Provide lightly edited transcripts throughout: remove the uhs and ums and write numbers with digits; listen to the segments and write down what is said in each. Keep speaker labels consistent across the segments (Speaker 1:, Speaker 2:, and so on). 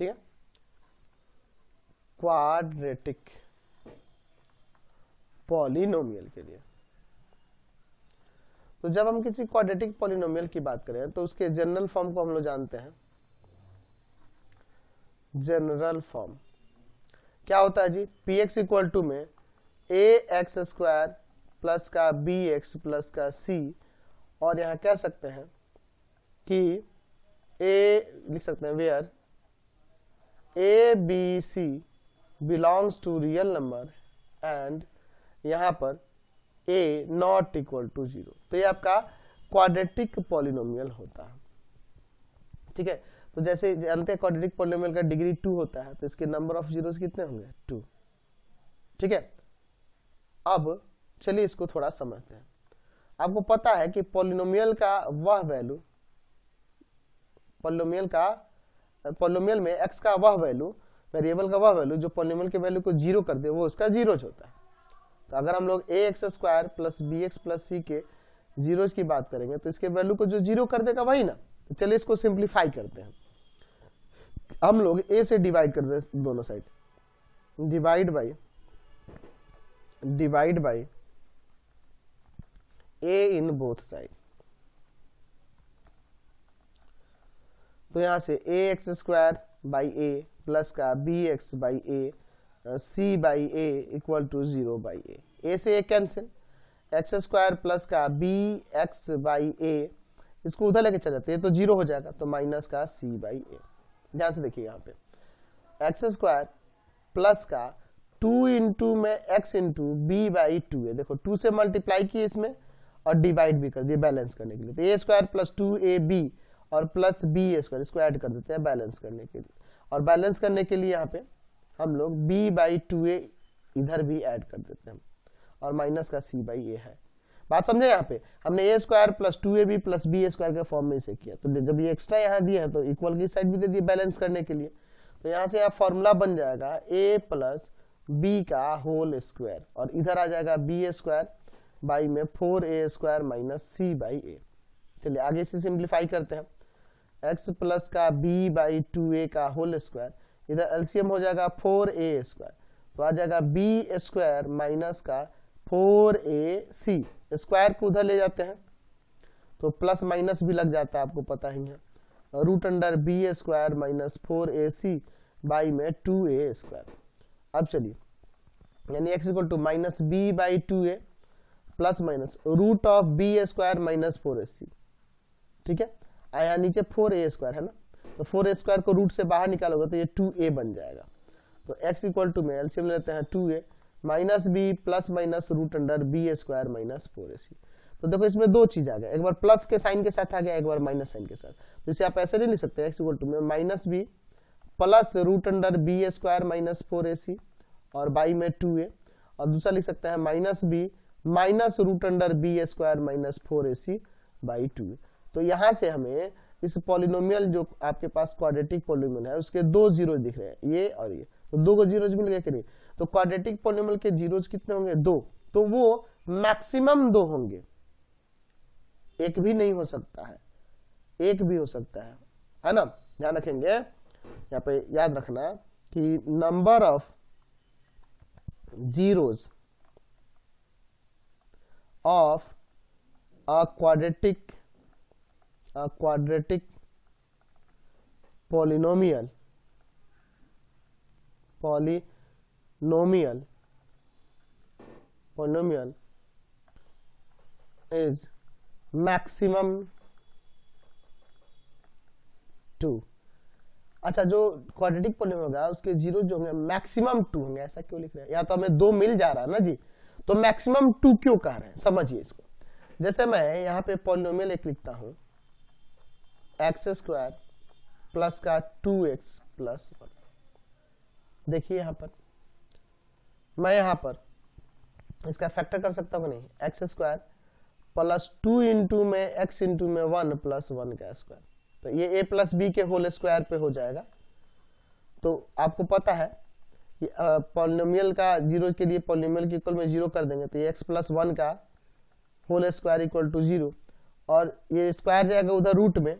Speaker 1: ठीक है, quadratic polynomial के लिए। तो जब हम किसी क्वाड्रेटिक पॉलिनोमियल की बात करें तो उसके जनरल फॉर्म को हम लोग जानते हैं। जनरल फॉर्म क्या होता है जी, पी एक्स इक्वल टू में ए एक्स स्क्वायर प्लस का बी एक्स प्लस का सी, और यहां कह सकते हैं कि ए लिख सकते हैं where A B C belongs to real number and यहां पर ए नॉट इक्वल टू 0। तो ये आपका क्वाड्रेटिक पॉलिनोमियल होता है। ठीक है, तो जैसे जानते हैं क्वाड्रेटिक पॉलिनोमियल का डिग्री 2 होता है, तो इसके नंबर ऑफ जीरोस कितने होंगे 2। ठीक है, अब चलिए इसको थोड़ा समझते हैं। आपको पता है कि पॉलिनोमियल का वह वैल्यू, पॉलिनोमियल में x का वह वैल्यू, वेरिएबल का वह वैल्यू जो पॉलिनोमियल के वैल्यू को 0 कर दे वो उसका जीरोज होता है। तो अगर हम लोग a x square plus b x plus c के जीरोज की बात करेंगे तो इसके वैल्यू को जो 0 कर देगा वही ना। तो चलिए इसको सिंप्लीफाई करते हैं। हम लोग ए से डिवाइड कर दें दोनों side, divide by a in both side. तो यहां से a x square by a plus का b x by a c by a equal to 0 by a से a cancel, x square plus का बी एक्स बाई ए इसको उधर लेके चले जाते हैं तो 0 हो जाएगा, तो माइनस का सी बाई ए। ध्यान से देखिए यहाँ पे एक्स स्क्वायर प्लस का 2 इंटू में एक्स इंटू बी बाई 2 है, देखो 2 से मल्टीप्लाई किए इसमें और डिवाइड भी कर दिए बैलेंस करने के लिए। तो ए स्क्वायर प्लस 2ab और प्लस बी स्क्वायर इसको ऐड कर देते हैं बैलेंस करने के लिए, और बैलेंस करने के लिए यहाँ पे हम लोग b बाई 2a इधर भी ऐड कर देते हैं और माइनस का c बाई a है। बात समझे, यहाँ पे हमने a square plus 2ab plus b square के फॉर्म में इसे किया, तो जब ये एक्स्ट्रा यहाँ दिया है तो इक्वल की साइड भी दे दी बैलेंस करने के लिए। तो यहाँ से आप फॉर्मूला बन जाएगा a प्लस बी का होल स्क्वायर और इधर आ जाएगा बी स्क्वायर बाई में 4a square minus c by a. चलिए आगे इसे सिंप्लीफाई करते हैं, x प्लस का b बाई 2a का होल स्क्वायर, इधर एलसीएम हो जाएगा 4a स्क्वायर, तो आ जाएगा b स्क्वायर माइनस का 4ac, स्क्वायर को उधर ले जाते हैं तो प्लस माइनस भी लग जाता है, आपको पता ही है, root under b square minus 4ac by में 2a स्क्वायर। अब चलिए यानी x equal to minus B by 2a plus minus root of B square minus 4ac। ठीक है, यहाँ नीचे 4a स्क्वायर है ना, तो 4a स्क्वायर को रूट से बाहर निकालोगे तो ये 2a बन जाएगा। तो x इक्वल टू में एलसीएम लेते हैं 2a minus B plus minus root under B square minus 4ac। तो देखो इसमें दो चीज आ गया, एक बार प्लस के साइन के साथ आ गया, एक बार माइनस साइन के साथ। तो इसे आप ऐसे नहीं लिख सकते, x इक्वल टू में minus B plus root under B square minus 4ac और बाई में 2a, और दूसरा लिख सकते हैं minus B minus root under B square minus 4ac by 2a। तो यहां से हमें इस पॉलिनोमियल जो आपके पास क्वाड्रेटिक पॉलिनोमियल है उसके दो जीरो दिख रहे हैं, ये और ये, तो दो को जीरोज मिल गए कि नहीं। तो क्वाड्रेटिक पॉलिनोमियल के जीरोज कितने होंगे 2, तो वो मैक्सिमम 2 होंगे, एक भी नहीं हो सकता है, एक भी हो सकता है ना। ध्यान रखेंगे, यहाँ पे याद रखना कि number of zeros of a quadratic polynomial is maximum 2। अच्छा, जो क्वाड्रेटिक पॉलिनोमियल होगा उसके जीरो जो होंगे मैक्सिमम 2 होंगे। ऐसा क्यों लिख रहे हैं, या तो हमें 2 मिल जा रहा है ना जी, तो मैक्सिमम 2 क्यों कह रहे हैं, समझिए इसको। जैसे मैं यहाँ पे पॉलिनोमियल एक लिखता हूं एक्स स्क्वायर प्लस का 2x प्लस 1। देखिए यहाँ पर मैं यहाँ पर इसका फैक्टर कर सकता हूँ नहीं, एक्स स्क्वायर प्लस 2 इंटू में x इंटू में 1 प्लस 1 का स्क्वायर, तो ये a प्लस बी के होल स्क्वायर पे हो जाएगा। तो आपको पता है कि पॉलिनोमियल का जीरो के लिए पॉलिनोमियल के इक्वल में 0 कर देंगे तो ये x प्लस 1 का होल स्क्वायर इक्वल टू 0, और ये स्क्वायर जाएगा उधर रूट में,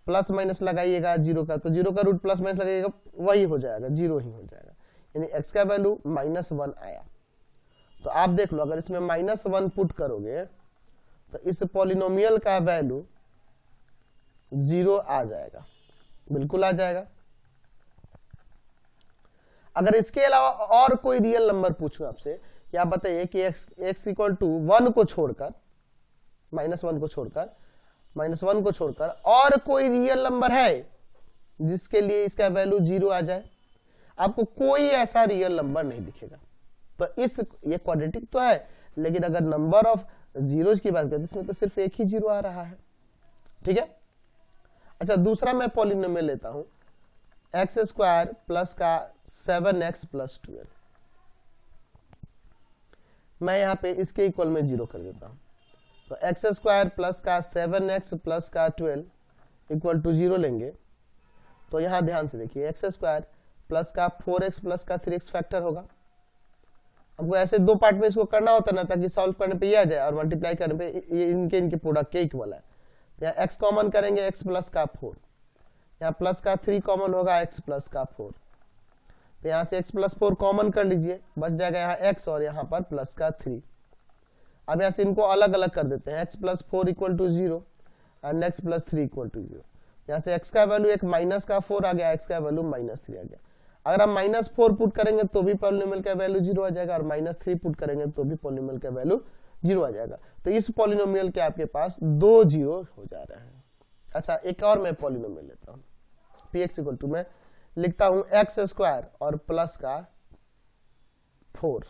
Speaker 1: प्लस माइनस लगाइएगा जीरो का, तो जीरो का रूट प्लस माइनस लगाइएगा वही हो जाएगा, जीरो ही हो जाएगा, यानी x का वैल्यू -1 आया। तो आप देख लो अगर इसमें -1 पुट करोगे तो इस पॉलिनोमियल का वैल्यू 0 आ जाएगा, बिल्कुल आ जाएगा। अगर इसके अलावा और कोई रियल नंबर पूछूं आपसे, या आप बताइए कि x इक्वल टू 1 को छोड़कर, -1 को छोड़कर, -1 को छोड़कर और कोई रियल नंबर है जिसके लिए इसका वैल्यू 0 आ जाए, आपको कोई ऐसा रियल नंबर नहीं दिखेगा। तो ये क्वाड्रेटिक तो है, लेकिन अगर नंबर ऑफ जीरोज की बात करें इसमें तो सिर्फ एक ही 0 आ रहा है, ठीक है। अच्छा, दूसरा मैं पॉलिनोमियल लेता हूं x² प्लस का 7x प्लस 12, मैं यहां पे इसके इक्वल में 0 कर देता हूं। तो x² प्लस का 7x प्लस का 12 इक्वल टू 0 लेंगे, तो यहां ध्यान से देखिए x² प्लस का 4x प्लस का 3x फैक्टर होगा। हमको ऐसे दो पार्ट में इसको करना होता है ना, ताकि सॉल्व करने पे ये आ जाए और मल्टीप्लाई करने पे ये इनके प्रोडक्ट के इक्वल है। तो यहाँ x कॉमन करेंगे, x प्लस का 4, यहाँ प्लस का 3 कॉमन होगा, x प्लस का 4। तो यहाँ से x प्लस 4 कॉमन कर लीजिए, बच जाएगा यहाँ x और यहाँ पर प्लस का 3। अब यहाँ से इनको अलग अलग कर देते हैं, x plus 4 equal to 0 and x plus 3 equal to 0। यहाँ से x का वैल्यू एक माइनस का 4 आ गया, x का वैल्यू -3 आ गया। अगर हम -4 पुट करेंगे तो भी पॉलिनोमियल का वैल्यू 0 आ जाएगा, और -3 पुट करेंगे तो भी पॉलिनोमियल का वैल्यू 0 आ जाएगा। तो इस पॉलिनोमियल के आपके पास 2 0 हो जा रहे हैं। अच्छा, एक और मैं पॉलिनोमियल लेता हूँ, px इक्वल टू मैं लिखता हूँ x² और प्लस का 4।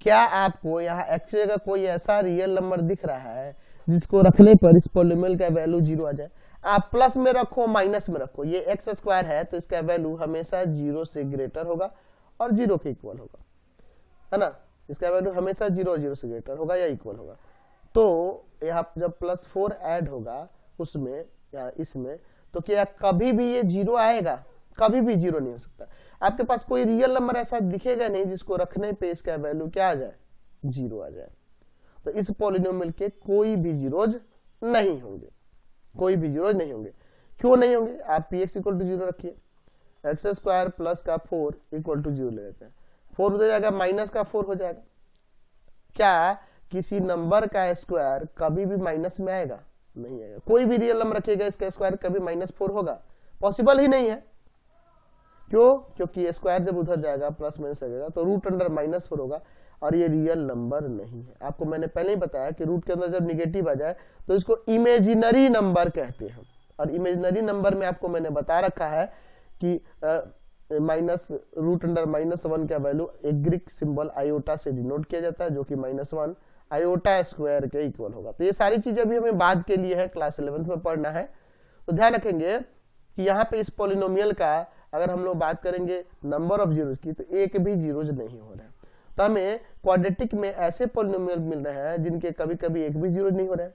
Speaker 1: क्या आपको यहाँ x जगह कोई ऐसा रियल नंबर दिख रहा है जिसको रखने पर इस पॉलिनोमियल का वैल्यू 0 आ जाए? आप प्लस में रखो, माइनस में रखो, ये x² है तो इसका वैल्यू हमेशा 0 से ग्रेटर होगा और 0 के इक्वल होगा, है ना। इसका वैल्यू हमेशा 0 और 0 से ग्रेटर होगा या इक्वल होगा। तो यहाँ जब +4 ऐड होगा उसमें या इसमें, तो क्या कभी भी ये 0 आएगा? कभी भी 0 नहीं हो सकता। आपके पास कोई रियल नंबर ऐसा दिखेगा नहीं जिसको रखने पे इसका वैल्यू क्या आ जाए? 0 आ जाए। तो इस पॉलिनोमियल के कोई भी जीरोज नहीं होंगे, कोई भी जीरोज नहीं होंगे। क्यों नहीं होंगे? आप px इक्वल टू 0 रखिए, x² प्लस का 4 इक्वल टू 0 ले लेते हैं, 4 हो जाएगा, माइनस का 4 हो जाएगा। क्या किसी नंबर का स्क्वायर कभी भी माइनस में आएगा? नहीं आएगा। कोई भी रियल नंबर रखिएगा इसका स्क्वायर कभी -4 होगा? पॉसिबल ही नहीं है। क्यों? क्योंकि स्क्वायर जब उधर जाएगा प्लस माइनस लगेगा तो रूट अंडर -4 होगा, और ये रियल नंबर नहीं है। आपको मैंने पहले ही बताया कि रूट के अंदर जब निगेटिव आ जाए तो इसको इमेजिनरी नंबर कहते हैं, और इमेजिनरी नंबर में आपको मैंने बता रखा है कि माइनस रूट अंडर -1 का वैल्यू एक ग्रीक सिंबल आयोटा से डिनोट किया जाता है, जो कि -1 आयोटा स्क्वायर के इक्वल होगा। तो ये सारी चीजें भी हमें बाद के लिए है, क्लास 11th में पढ़ना है। तो ध्यान रखेंगे कि यहाँ पे इस पॉलिनोमियल का अगर हम लोग बात करेंगे नंबर ऑफ जीरोज की, तो एक भी जीरोज नहीं हो रहा है। तो हमें क्वाड्रेटिक में ऐसे पॉलिनोमियल मिल रहे हैं जिनके कभी कभी एक भी जीरो नहीं हो रहा है,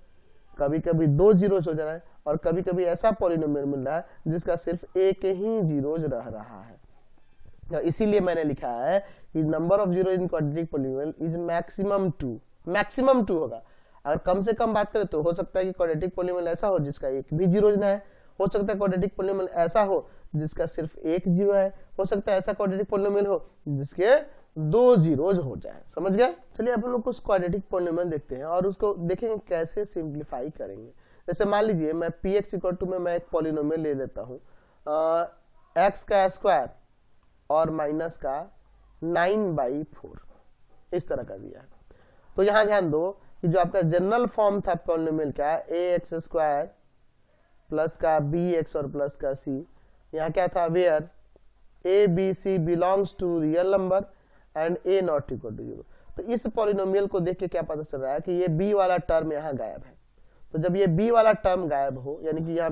Speaker 1: कभी कभी 2 जीरोज हो जा रहा है, और कभी कभी ऐसा पॉलिनोमियल मिल रहा है जिसका सिर्फ एक ही जीरोज रह रहा है। तो इसीलिए मैंने लिखा है कि number of zero in quadratic polynomial is maximum 2, maximum 2 होगा। अगर कम से कम बात करें तो हो सकता है कि क्वाड्रेटिक पॉलिनोमियल ऐसा हो जिसका एक भी जीरोज ना है, हो सकता है क्वाड्रेटिक पॉलिनोमियल ऐसा हो जिसका सिर्फ एक जीरो है, हो सकता है ऐसा क्वाड्रेटिक पॉलिनोमियल हो जिसके 2 जीरोज हो जाए। समझ गए? चलिए अब हम लोग कुछ क्वाड्रेटिक पॉलिनोमियल देखते हैं और उसको देखेंगे कैसे सिंप्लीफाई करेंगे। जैसे मान लीजिए मैं px इक्वल टू में मैं एक पॉलिनोमियल ले लेता हूँ x का स्क्वायर और माइनस का 9/4, इस तरह का दिया है। तो यहाँ ध्यान दो कि जो आपका जनरल फॉर्म था पॉलिनोमियल का ax² प्लस का bx और प्लस का c, यहाँ क्या था? Where a b c belongs to real number and a not equal to 0। तो इस पॉलिनोमियल को देख के क्या पता चल रहा है कि ये b वाला टर्म यहाँ गायब है। तो जब ये b वाला टर्म गायब हो, यानी कि यहाँ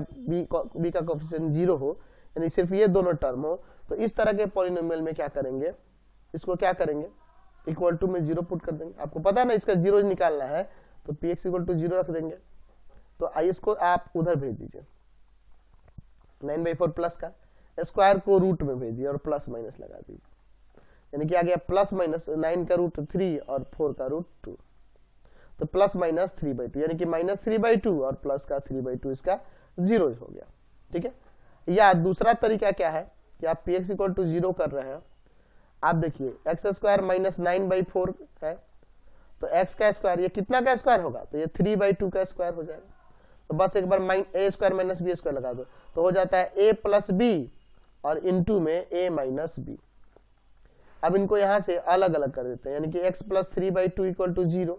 Speaker 1: b का कोएफिशिएंट 0 हो, यानी सिर्फ ये दोनों टर्म हो, तो इस तरह के पॉलिनोमियल में क्या करेंगे? इसको क्या करेंगे? इक्वल टू में 0 पुट कर देंगे। आपको पता है ना इसका जीरो निकालना है, तो px इक्वल टू 0 रख देंगे। तो इसको आप उधर भेज दीजिए, 9/4 प्लस का स्क्वायर को रूट में भेज दिए और प्लस माइनस लगा दीजिए, यानी कि आ गया प्लस माइनस 9 का रूट 3 और 4 का रूट 2। तो प्लस माइनस 3/2 यानी कि -3/2 और प्लस का 3/2 इसका 0 हो गया। ठीक है, या दूसरा तरीका क्या है कि आप px इक्वल टू 0 कर रहे हैं, आप देखिए x² माइनस 9/4 है, तो x का स्क्वायर ये कितना का स्क्वायर होगा, तो ये 3/2 का स्क्वायर हो जाएगा। तो बस एक बार a² माइनस b² लगा दो, तो हो जाता है a प्लस बी और इनटू में a माइनस बी। अब इनको यहां से अलग अलग कर देते हैं, यानी कि x प्लस 3/2 इक्वल टू 0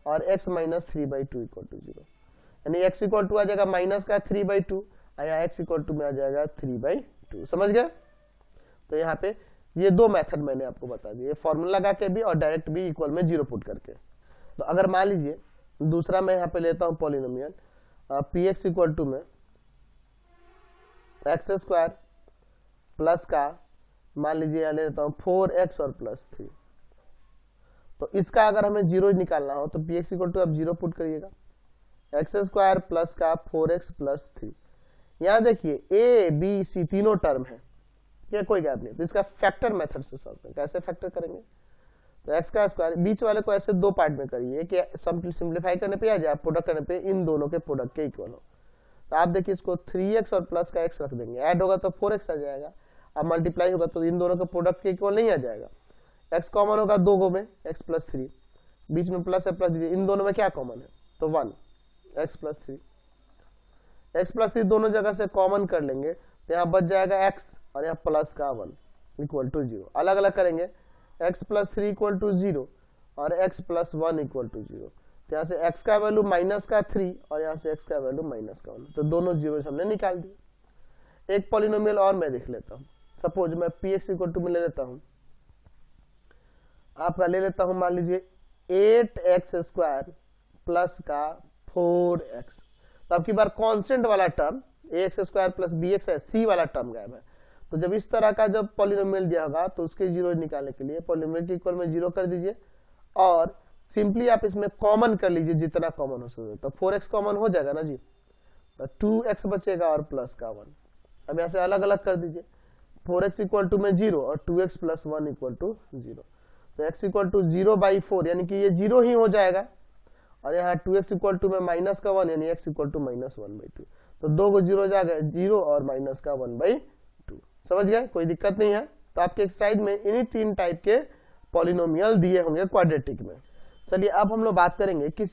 Speaker 1: और x माइनस 3/2 इक्वल टू 0, यानी x इक्वल टू आ जाएगा माइनस का 3/2 और यहाँ x इक्वल टू में आ जाएगा 3/2। समझ गए? तो यहाँ पे ये दो मेथड मैंने आपको बता दिए, फॉर्मूला लगा के भी और डायरेक्ट भी इक्वल में 0 पुट करके। तो अगर मान लीजिए दूसरा मैं यहाँ पे लेता हूँ पॉलिनोमियल px इक्वल टू में x² प्लस का मान लीजिए यहाँ ले लेता हूँ 4x और प्लस 3, तो इसका अगर हमें 0 निकालना हो तो px इक्वल टू आप 0 पुट करिएगा, x² प्लस का 4x प्लस 3। यहाँ देखिए a b c तीनों टर्म है, क्या कोई गैप नहीं, तो इसका फैक्टर मेथड से सॉल्व करें। कैसे फैक्टर करेंगे, तो x का स्क्वायर बीच वाले को ऐसे दो पार्ट में करिए कि सिंप्लीफाई करने पे आ जाए, प्रोडक्ट करने पे इन दोनों के प्रोडक्ट के इक्वल हो। तो आप देखिए इसको 3x और प्लस का x रख देंगे, ऐड होगा तो 4x आ जाएगा, अब मल्टीप्लाई होगा तो इन दोनों के प्रोडक्ट के इक्वल नहीं आ जाएगा। x कॉमन होगा दो गो में, x प्लस 3, बीच में प्लस है प्लस दीजिए, इन दोनों में क्या कॉमन है, तो 1 x प्लस 3, x प्लस 3 दोनों जगह से कॉमन कर लेंगे तो यहाँ बच जाएगा x और यहाँ प्लस का 1 इक्वल टू 0। अलग अलग करेंगे, x प्लस 3 इक्वल टू 0 और x प्लस 1 इक्वल टू 0, तो यहाँ से x का वैल्यू माइनस का 3 और यहाँ से x का वैल्यू माइनस का 1, तो दोनों जीरो हमने निकाल दिए। एक पॉलिनोमियल और मैं देख लेता हूँ, सपोज मैं px इक्वल टू में ले लेता हूँ, आपका ले लेता हूँ मान लीजिए 8x² प्लस का 4x, तो अब की बार कांस्टेंट वाला टर्म ax² प्लस bx है, c वाला टर्म गायब है। तो जब इस तरह का जब पॉलिनोमियल दिया होगा तो उसके जीरो निकालने के लिए पॉलिनोमियल के इक्वल में 0 कर दीजिए और सिंपली आप इसमें कॉमन कर लीजिए जितना कॉमन हो सके। तो 4x कॉमन हो जाएगा ना जी, तो 2x बचेगा और प्लस का 1। अब यहाँ से अलग अलग कर दीजिए, 4x इक्वल टू में 0 और 2x प्लस 1 इक्वल टू 0, तो x इक्वल टू 0/4 यानी कि ये 0 ही हो जाएगा, और यहाँ 2x इक्वल टू में माइनस का 1 यानी x इक्वल टू माइनस 1/2, तो दो को 0 जाएगा, 0 और माइनस का 1/2। समझ गए? कोई दिक्कत नहीं है। तो आपके एक्सरसाइज में इन्हीं 3 टाइप के पॉलिनोमियल दिए होंगे क्वाड्रेटिक में। चलिए अब हम लोग बात करेंगे कि